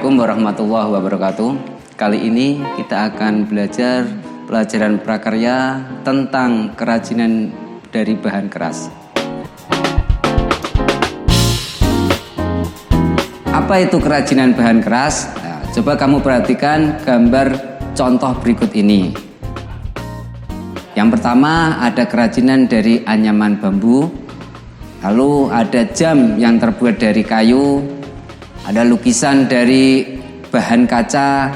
Assalamualaikum warahmatullahi wabarakatuh. Kali ini kita akan belajar pelajaran prakarya tentang kerajinan dari bahan keras. Apa itu kerajinan bahan keras? Nah, coba kamu perhatikan gambar contoh berikut ini. Yang pertama ada kerajinan dari anyaman bambu, lalu ada jam yang terbuat dari kayu, ada lukisan dari bahan kaca,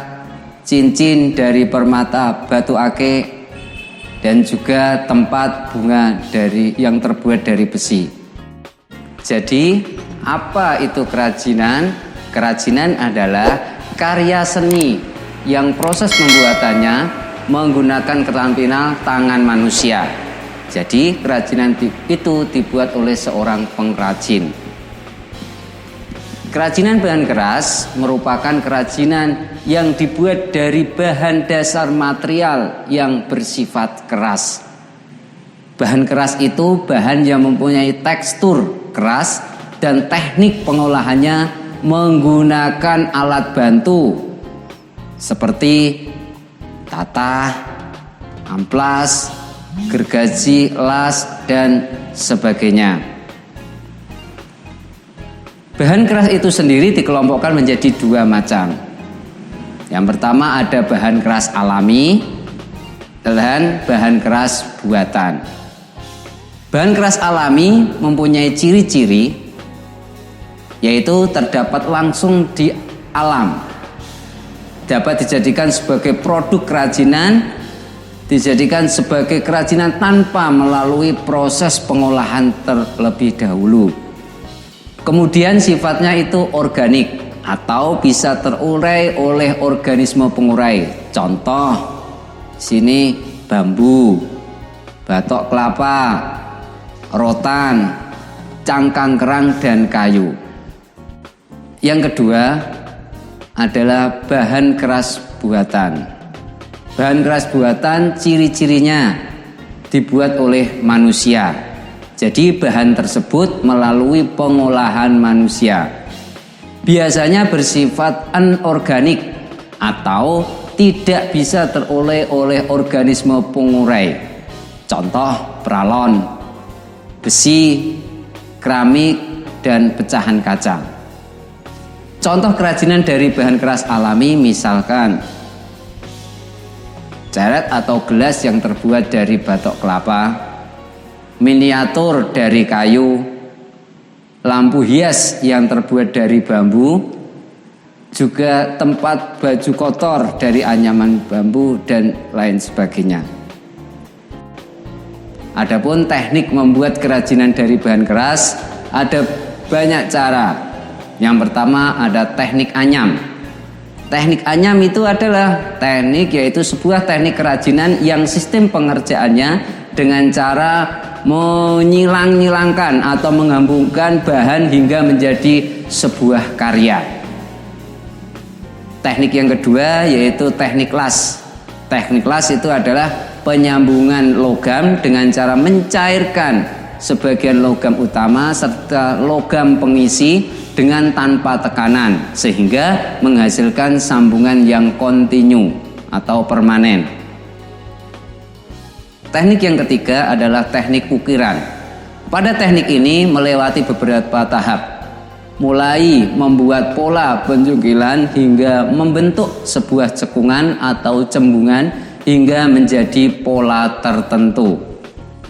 cincin dari permata batu ake, dan juga tempat bunga yang terbuat dari besi. Jadi, apa itu kerajinan? Kerajinan adalah karya seni yang proses pembuatannya menggunakan keterampilan tangan manusia. Jadi, kerajinan itu dibuat oleh seorang pengrajin. Kerajinan bahan keras merupakan kerajinan yang dibuat dari bahan dasar material yang bersifat keras. Bahan keras itu bahan yang mempunyai tekstur keras dan teknik pengolahannya menggunakan alat bantu seperti tatah, amplas, gergaji, las, dan sebagainya. Bahan keras itu sendiri dikelompokkan menjadi dua macam. Yang pertama ada bahan keras alami dan bahan keras buatan. Bahan keras alami mempunyai ciri-ciri, yaitu terdapat langsung di alam, dapat dijadikan sebagai produk kerajinan, dijadikan sebagai kerajinan tanpa melalui proses pengolahan terlebih dahulu. Kemudian sifatnya itu organik atau bisa terurai oleh organisme pengurai. Contoh, sini bambu, batok kelapa, rotan, cangkang kerang, dan kayu. Yang kedua adalah bahan keras buatan. Bahan keras buatan ciri-cirinya dibuat oleh manusia. Jadi bahan tersebut melalui pengolahan manusia. Biasanya bersifat anorganik atau tidak bisa teroleh oleh organisme pengurai. Contoh pralon, besi, keramik, dan pecahan kaca. Contoh kerajinan dari bahan keras alami misalkan ceret atau gelas yang terbuat dari batok kelapa, miniatur dari kayu, lampu hias yang terbuat dari bambu, juga tempat baju kotor dari anyaman bambu, dan lain sebagainya. Adapun teknik membuat kerajinan dari bahan keras ada banyak cara. Yang pertama ada teknik anyam. Teknik anyam itu adalah teknik, yaitu sebuah teknik kerajinan yang sistem pengerjaannya dengan cara menyilang-nyilangkan atau menggabungkan bahan hingga menjadi sebuah karya. Teknik yang kedua yaitu teknik las. Teknik las itu adalah penyambungan logam dengan cara mencairkan sebagian logam utama serta logam pengisi dengan tanpa tekanan sehingga menghasilkan sambungan yang kontinu atau permanen. Teknik yang ketiga adalah teknik ukiran. Pada teknik ini melewati beberapa tahap, mulai membuat pola penjungkilan hingga membentuk sebuah cekungan atau cembungan hingga menjadi pola tertentu.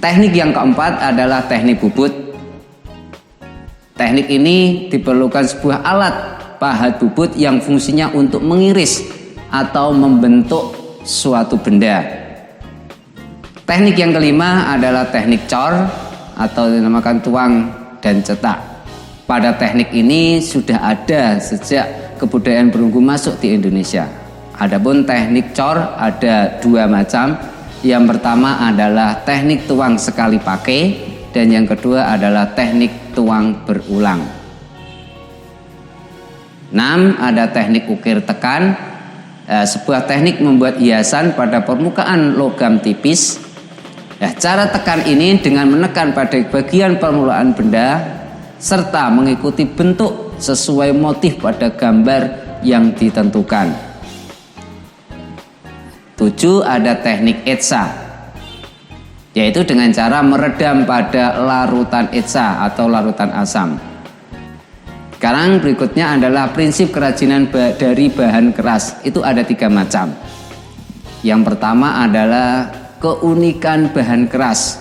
Teknik yang keempat adalah teknik bubut. Teknik ini diperlukan sebuah alat pahat bubut yang fungsinya untuk mengiris atau membentuk suatu benda. Teknik yang kelima adalah teknik cor atau dinamakan tuang dan cetak. Pada teknik ini sudah ada sejak kebudayaan perunggu masuk di Indonesia. Adapun teknik cor ada dua macam. Yang pertama adalah teknik tuang sekali pakai dan yang kedua adalah teknik tuang berulang. 6. Ada teknik ukir tekan. Sebuah teknik membuat hiasan pada permukaan logam tipis. Nah, cara tekan ini dengan menekan pada bagian permulaan benda serta mengikuti bentuk sesuai motif pada gambar yang ditentukan. 7. Ada teknik etsa, yaitu dengan cara meredam pada larutan etsa atau larutan asam. Sekarang berikutnya adalah prinsip kerajinan dari bahan keras. Itu ada 3 macam. Yang pertama adalah keunikan bahan keras.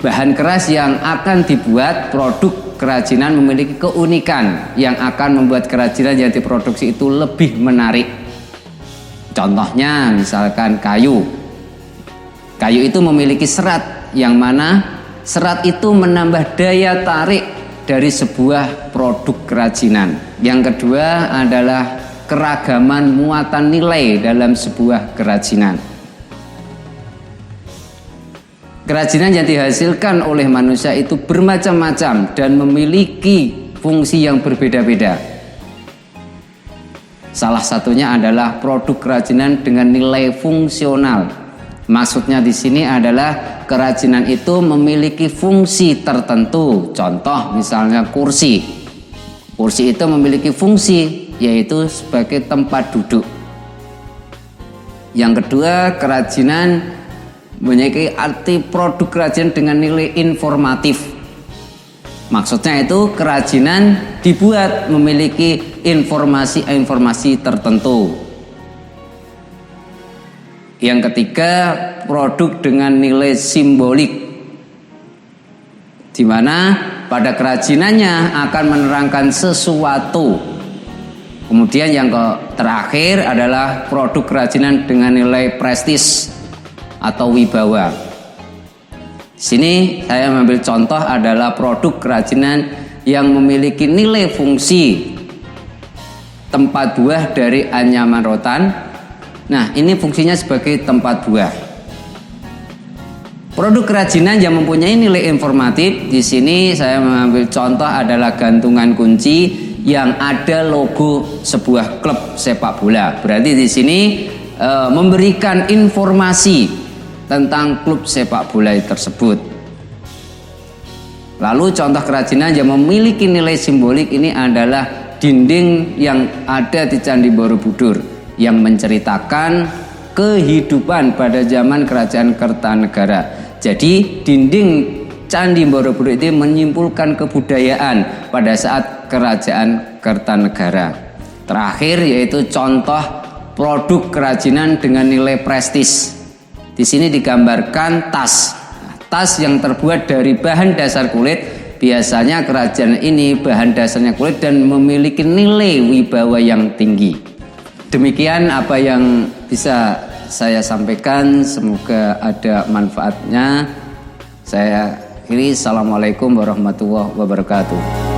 Bahan keras yang akan dibuat produk kerajinan memiliki keunikan yang akan membuat kerajinan yang diproduksi itu lebih menarik. Contohnya misalkan kayu. Kayu itu memiliki serat yang mana serat itu menambah daya tarik dari sebuah produk kerajinan. Yang kedua adalah keragaman muatan nilai dalam sebuah kerajinan. Kerajinan yang dihasilkan oleh manusia itu bermacam-macam dan memiliki fungsi yang berbeda-beda. Salah satunya adalah produk kerajinan dengan nilai fungsional. Maksudnya di sini adalah kerajinan itu memiliki fungsi tertentu. Contoh misalnya kursi. Kursi itu memiliki fungsi, yaitu sebagai tempat duduk. Yang kedua, kerajinan memiliki arti produk kerajinan dengan nilai informatif. Maksudnya itu kerajinan dibuat memiliki informasi tertentu. Yang ketiga, produk dengan nilai simbolik, di mana pada kerajinannya akan menerangkan sesuatu. Kemudian yang terakhir adalah produk kerajinan dengan nilai prestis atau wibawa. Sini saya mengambil contoh adalah produk kerajinan yang memiliki nilai fungsi. Tempat buah dari anyaman rotan. Nah, ini fungsinya sebagai tempat buah. Produk kerajinan yang mempunyai nilai informatif, di sini saya mengambil contoh adalah gantungan kunci yang ada logo sebuah klub sepak bola. Berarti di sini memberikan informasi tentang klub sepak bola tersebut. Lalu contoh kerajinan yang memiliki nilai simbolik ini adalah dinding yang ada di Candi Borobudur yang menceritakan kehidupan pada zaman Kerajaan Kertanegara. Jadi dinding Candi Borobudur itu menyimpulkan kebudayaan pada saat Kerajaan Kertanegara. Terakhir yaitu contoh produk kerajinan dengan nilai prestis. Di sini digambarkan tas. Tas yang terbuat dari bahan dasar kulit. Biasanya kerajaan ini bahan dasarnya kulit dan memiliki nilai wibawa yang tinggi. Demikian apa yang bisa saya sampaikan. Semoga ada manfaatnya. Saya akhiri. Assalamualaikum warahmatullahi wabarakatuh.